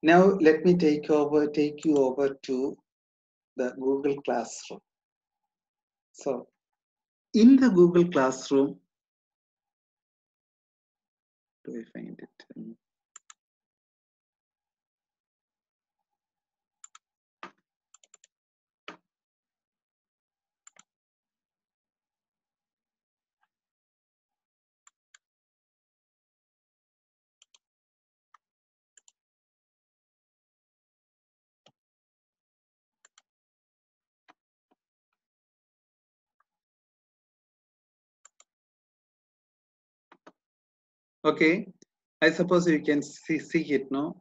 Now let me take you over to the Google Classroom. So in the Google Classroom, do I find it? Okay, I suppose you can see it now.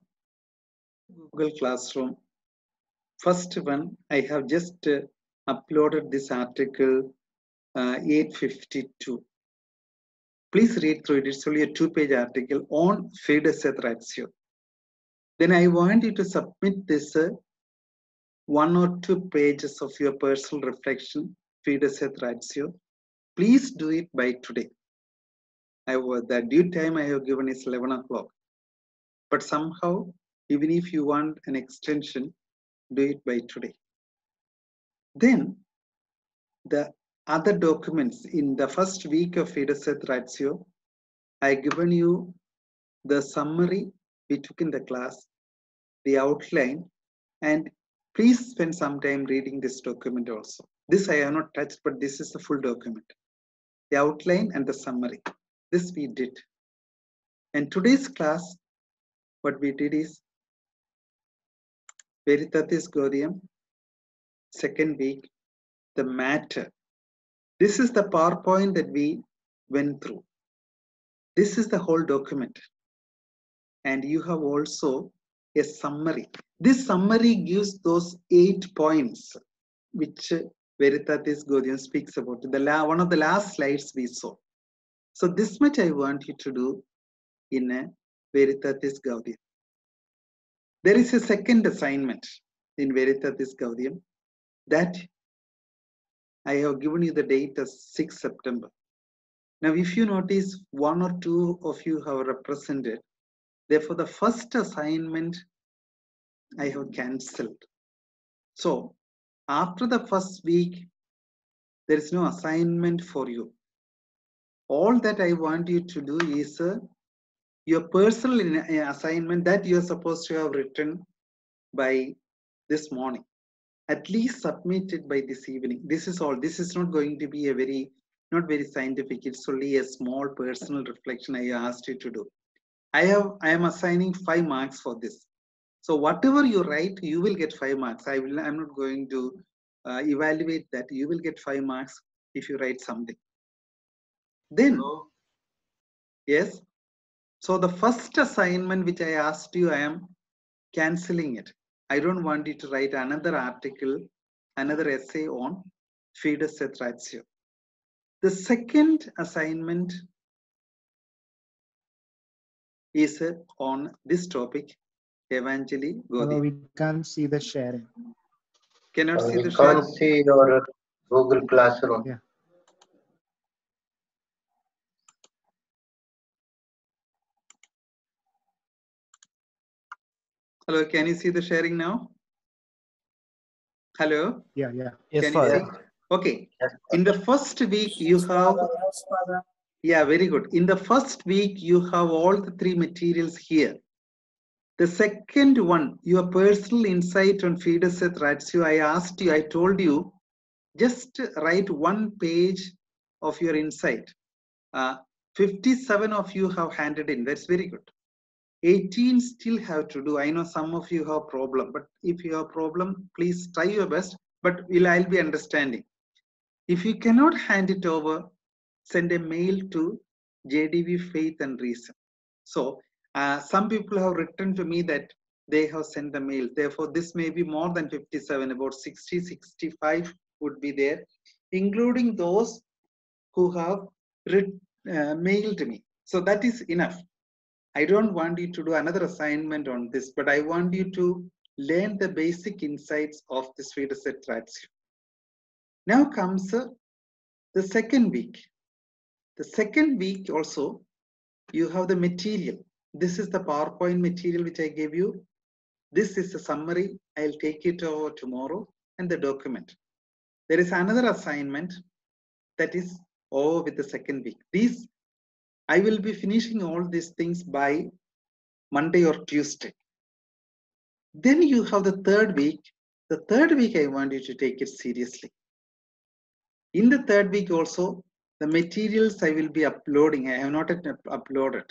Google Classroom. First one, I have just uploaded this article 852. Please read through it. It's only a 2-page article on Fidesz Ratio. Then I want you to submit this 1 or 2 pages of your personal reflection, Fidesz Ratio. Please do it by today. The due time I have given is 11 o'clock. But somehow, even if you want an extension, do it by today. Then the other documents in the first week of Fidesz Ratio, I given you the summary we took in the class, the outline, and please spend some time reading this document also. This I have not touched, but this is the full document. The outline and the summary. This we did. And today's class, what we did is Veritatis Gaudium, second week, the matter. This is the PowerPoint that we went through. This is the whole document. And you have also a summary. This summary gives those 8 points which Veritatis Gaudium speaks about. One of the last slides we saw. So this much I want you to do in Veritatis Gaudium. There is a second assignment in Veritatis Gaudium that I have given you the date as 6 September. Now, if you notice, 1 or 2 of you have represented. Therefore, the first assignment I have cancelled. So, after the first week, there is no assignment for you. All that I want you to do is your personal assignment that you are supposed to have written by this morning. At least submit it by this evening. This is all. This is not going to be a not very scientific. It's only a small personal reflection I asked you to do. I am assigning 5 marks for this. So whatever you write, you will get 5 marks. I'm not going to evaluate that. You will get 5 marks if you write something. Then, yes. So the first assignment which I asked you, I am cancelling it. I don't want you to write another article, another essay on Fidesz Ratio. The second assignment is on this topic, Evangelii Gaudium. We can't see the sharing. Cannot see the sharing. sharing? Can't see your Google Classroom. Yeah. Hello, can you see the sharing now? Hello? Yeah. Yes, can you see? Okay. Yes, in the first week, you have... Yes, Father. Yeah, very good. In the first week, you have all the 3 materials here. The second one, your personal insight on Fidesz Ratio, I asked you, I told you, just write 1 page of your insight. 57 of you have handed in. That's very good. 18 still have to do. I know some of you have problem, but if you have problem, please try your best, but I'll be understanding. If you cannot hand it over, send a mail to JDV Faith and Reason. So some people have written to me that they have sent the mail. Therefore, this may be more than 57, about 60, 65 would be there, including those who have mailed me. So that is enough. I don't want you to do another assignment on this, but I want you to learn the basic insights of this Fidesz Ratio. Now comes the second week. The second week also, you have the material. This is the PowerPoint material which I gave you. This is a summary. I'll take it over tomorrow and the document. There is another assignment that is over with the second week. These, I will be finishing all these things by Monday or Tuesday. Then you have the third week. The third week, I want you to take it seriously. In the third week also, the materials I will be uploading, I have not yet uploaded.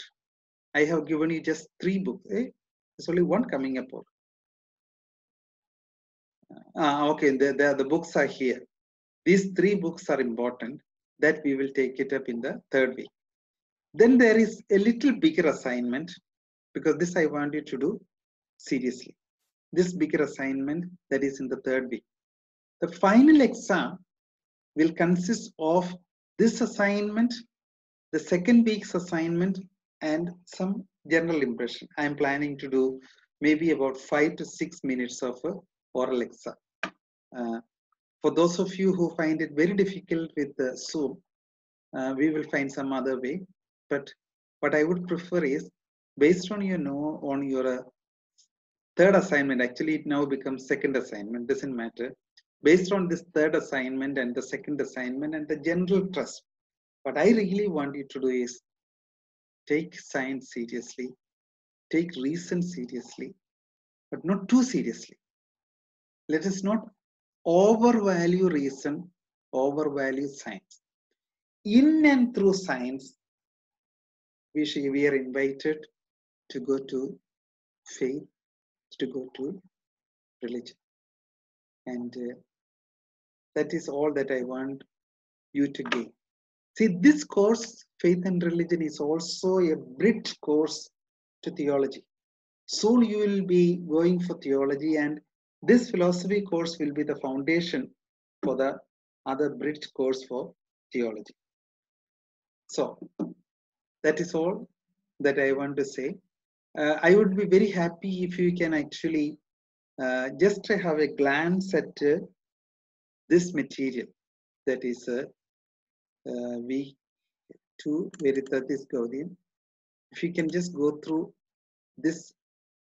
I have given you just 3 books. There's only one coming up. Okay, the books are here. These 3 books are important that we will take it up in the third week. Then there is a little bigger assignment, because this I want you to do seriously. This bigger assignment that is in the third week. The final exam will consist of this assignment, the second week's assignment, and some general impression. I am planning to do maybe about 5 to 6 minutes of a oral exam. For those of you who find it very difficult with Zoom, we will find some other way. But what I would prefer is, based on your third assignment, actually it now becomes second assignment, doesn't matter. Based on this third assignment and the second assignment and the general trust, what I really want you to do is take science seriously, take reason seriously, but not too seriously. Let us not overvalue reason, overvalue science. In and through science, we are invited to go to faith, to go to religion. And that is all that I want you to gain. See, this course, Faith and Religion, is also a bridge course to theology. Soon you will be going for theology, and this philosophy course will be the foundation for the other bridge course for theology. So, that is all that I want to say. I would be very happy if you can actually just have a glance at this material, that is week 2 Veritatis Gaudium. If you can just go through this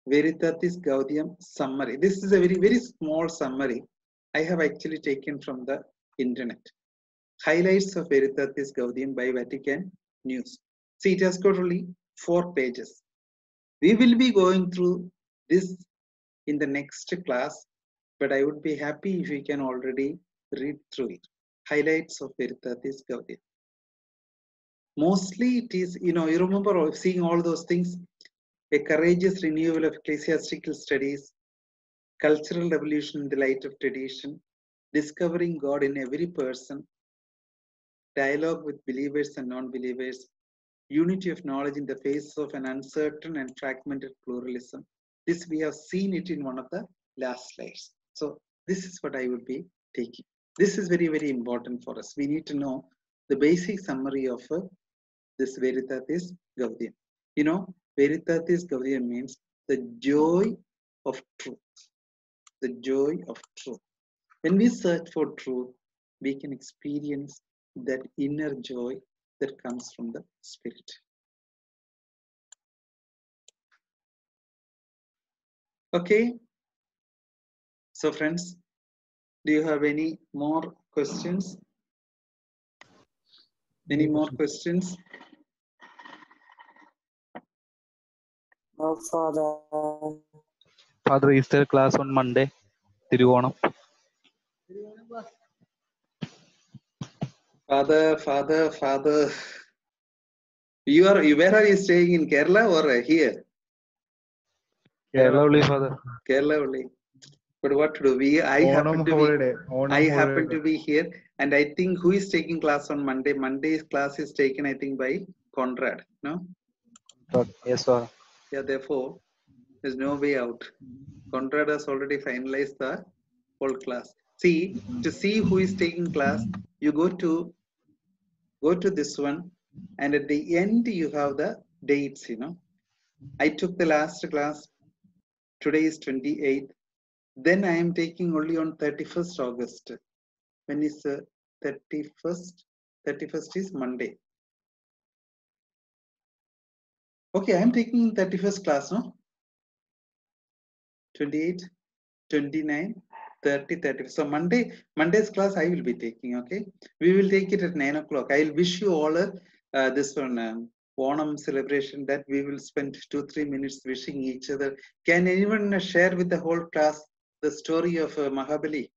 Veritatis Gaudium summary. This is a very, very small summary I have actually taken from the internet. Highlights of Veritatis Gaudium by Vatican News. See, it has got only 4 pages. We will be going through this in the next class, but I would be happy if you can already read through it. Highlights of Veritatis Gaudium. Mostly it is, you remember seeing all those things, a courageous renewal of ecclesiastical studies, cultural revolution in the light of tradition, discovering God in every person, dialogue with believers and non-believers, unity of knowledge in the face of an uncertain and fragmented pluralism. This we have seen it in one of the last slides. So this is what I would be taking. This is very, very important for us. We need to know the basic summary of this Veritatis Gaudium. Veritatis Gaudium means the joy of truth. The joy of truth. When we search for truth, we can experience that inner joy that comes from the Spirit. Okay. So friends, do you have any more questions? Any more questions? No, Father. Father, is there class on Monday? Thiruvanam. Father. Where are you staying, in Kerala or here? Kerala only, Father. Kerala only. But what to do? I happen to be here, and I think who is taking class on Monday? Monday's class is taken, I think, by Conrad. No? Yes, sir. Yeah, therefore, there's no way out. Conrad has already finalized the whole class. See, to see who is taking class, you go to this one, and at the end you have the dates. I took the last class. Today is 28th. Then I am taking only on 31st August. When is 31st? 31st is Monday. Okay, I am taking 31st class, no? 28, 29, 30, 30. So Monday's class I will be taking, okay? We will take it at 9 o'clock. I will wish you all this one, Onam celebration, that we will spend 2-3 minutes wishing each other. Can anyone share with the whole class the story of Mahabali?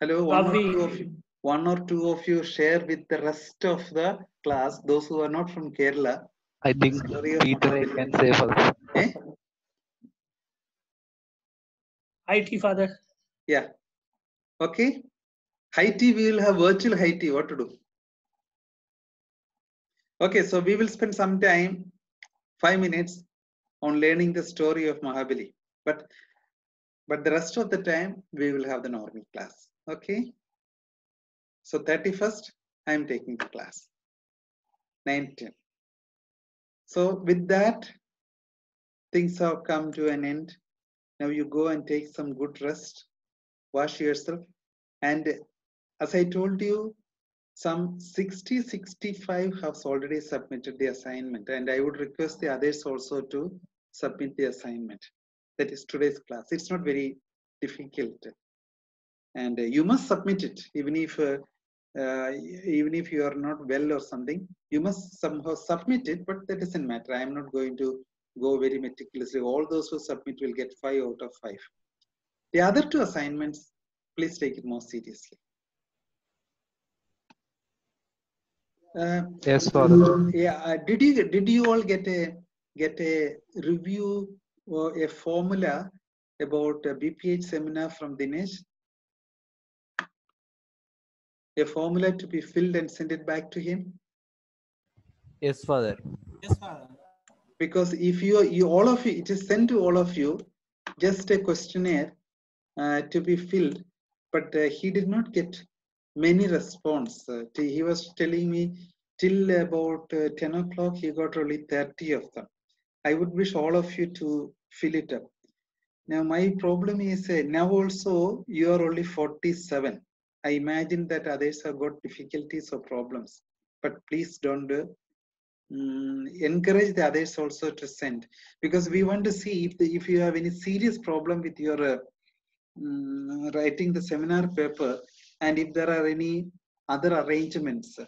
Hello, one or two of you share with the rest of the class, those who are not from Kerala. I think Story of Peter Mahabali. can say first. Eh? IT, Father. Yeah. Okay. High tea, we will have virtual high tea. What to do? Okay, so we will spend some time, 5 minutes, on learning the story of Mahabali. But the rest of the time, we will have the normal class. Okay. So 31st, I am taking the class. 9-10. So with that, things have come to an end. Now you go and take some good rest, wash yourself. And as I told you, some 60-65 have already submitted the assignment. And I would request the others also to submit the assignment. That is today's class. It's not very difficult. And you must submit it, even if you are not well or something, you must somehow submit it, but that doesn't matter. I am not going to go very meticulously. All those who submit will get 5 out of 5. The other 2 assignments, please take it more seriously. Yes, Father. Yeah. Did you all get a review or a formula about a BPH seminar from Dinesh? A formula to be filled and send it back to him? Yes, Father. Because if you all of you, it is sent to all of you, just a questionnaire to be filled, but he did not get many response. He was telling me till about 10 o'clock he got only 30 of them. I would wish all of you to fill it up. Now my problem is now also you are only 47. I imagine that others have got difficulties or problems, but please don't encourage the others also to send, because we want to see if you have any serious problem with your writing the seminar paper, and if there are any other arrangements,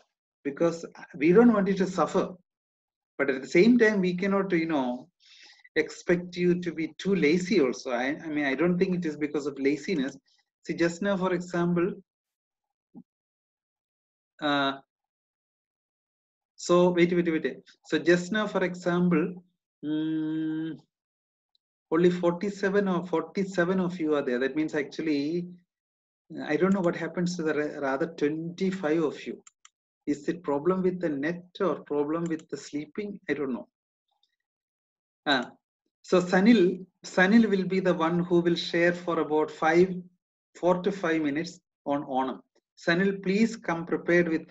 because we don't want you to suffer, but at the same time we cannot expect you to be too lazy also. I mean, I don't think it is because of laziness. See, just now, for example, so wait. So just now, for example, only 47 of you are there. That means actually, I don't know what happens to the rather 25 of you. Is it problem with the net or problem with the sleeping? I don't know. So Sanil will be the one who will share for about 4 to 5 minutes on Onam. Sanil, please come prepared with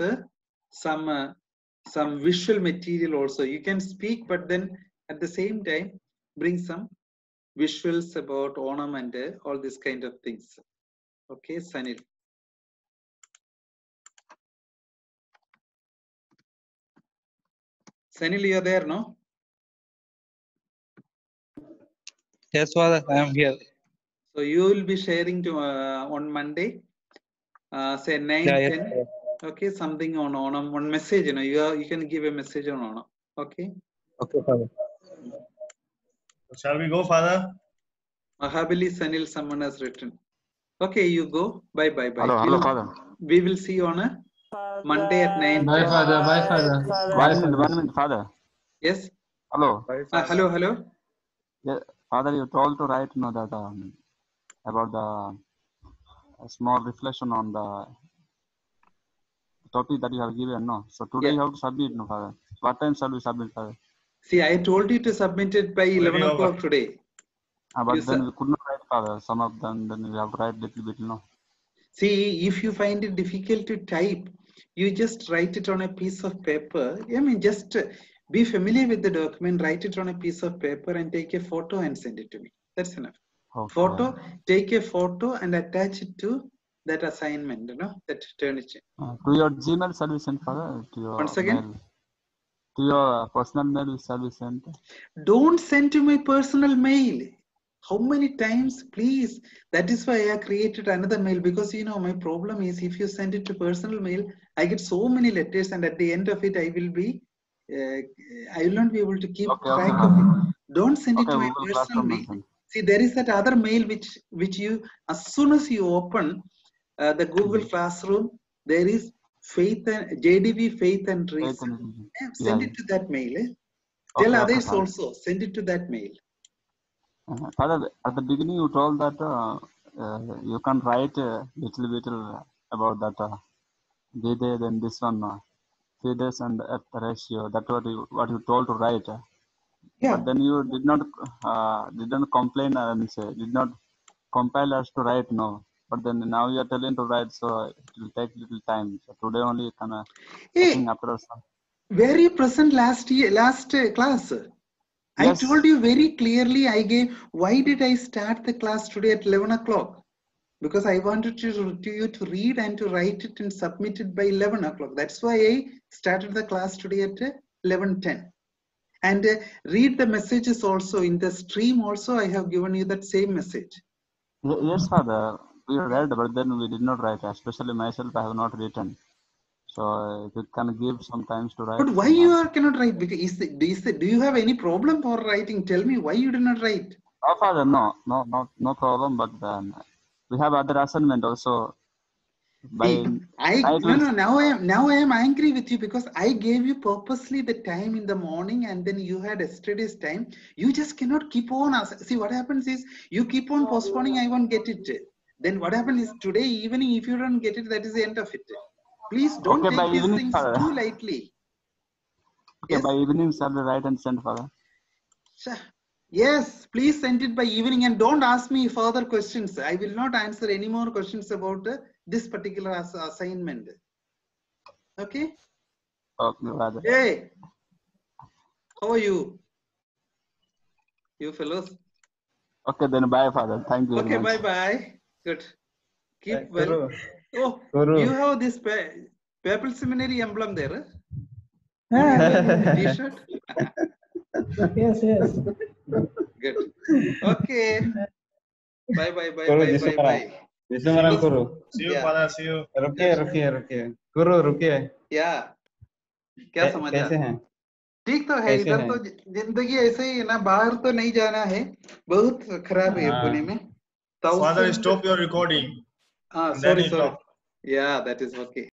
some visual material also. You can speak, but then at the same time, bring some visuals about Onam and all these kind of things. Okay, Sanil. Sanil, you are there, no? Yes, Father, I am here. So you will be sharing to on Monday, say 9, Yeah, 10. yes, Okay, something on Onam, one message. You can give a message on Onam. Okay. okay, Father. Shall we go, Father? Mahabali Sanil, someone has written. Okay, you go. Bye. Hello, Father. We will see you on a Monday at 9. Bye, 10. Father. Bye, Father. 1 minute, Father. Yes. Hello. Hello. Yeah, Father, you told to write that about the small reflection on the topic that you have given. No, so today you have to submit. No, Father. What time shall we submit, Father? See, I told you to submit it by 11 o'clock today. But then we could not write, Father. Some of them, then we have to write little bit. No. See, if you find it difficult to type, you just write it on a piece of paper. I mean, just be familiar with the document, write it on a piece of paper and take a photo and send it to me. That's enough. Okay. Take a photo and attach it to that assignment, that turn it in. To your Gmail shall we send, Father? To your Once again? mail. to your personal mail shall be sent. Don't send to my personal mail. How many times, please? That is why I created another mail, because you know my problem is if you send it to personal mail, I get so many letters, and at the end of it, I will not be able to keep Okay, track okay, of it. Father. Don't send it Okay, to my Google personal Classroom mail. will send. See, there is that other mail which you, as soon as you open the Google Classroom, there is Faith and JDB Faith and Faith Reason. and religion. Send Yeah, it to that mail. yeah. Tell Okay, others Father. also, send it to that mail. Father, at the beginning you told that you can write little about that Vede, then this one Fides and F ratio. That's what you told to write. Yeah. But then you didn't complain and say did not compile us to write no. But then now you are telling to write, so it will take little time. So today only you can. I Hey, think after some. were you present last class? I Yes. told you very clearly. Why did I start the class today at 11 o'clock? Because I wanted you to read and to write it and submit it by 11 o'clock. That's why I started the class today at 11:10. And read the messages also in the stream. Also, I have given you that same message. Yes, Father. We read, but then we did not write. Especially myself, I have not written. So if you can give some times to write. But why cannot write? Because do you have any problem for writing? Tell me why you do not write. Oh, Father, no problem. But we have other assignment also. Now I am angry with you because I gave you purposely the time in the morning, and then you had yesterday's time. You just cannot keep on. See, what happens is you keep on postponing. I won't get it. Then what happens is today evening, if you don't get it, that is the end of it. Please don't Okay, by take these evening, things Father. too lightly. Okay, Yes? by evening, shall we write and send, Father? Yes, please send it by evening, and don't ask me further questions. I will not answer any more questions about this particular assignment. Okay? Okay, Father. Hey, how are you? You fellows? Okay, then bye, Father. Thank you Okay, very much. bye-bye. Good. Keep well. Guru. Oh, Guru. you have this Papal Seminary emblem there? On your t-shirt? Yes, yes. Good. Okay. Bye-bye, Guru, bye-bye. Jisumaran Guru. See you, Yeah. Father. See you. रुकिए गुरु रुकिए Yeah. क्या समाचार? कैसे हैं ठीक तो है, कैसे इधर हैं? तो जिंदगी ऐसे ही है ना, बाहर तो नहीं जाना है, बहुत खराब है पुणे में. Father, stop your recording. Ah, And then sorry. you talk. Yeah, that is okay.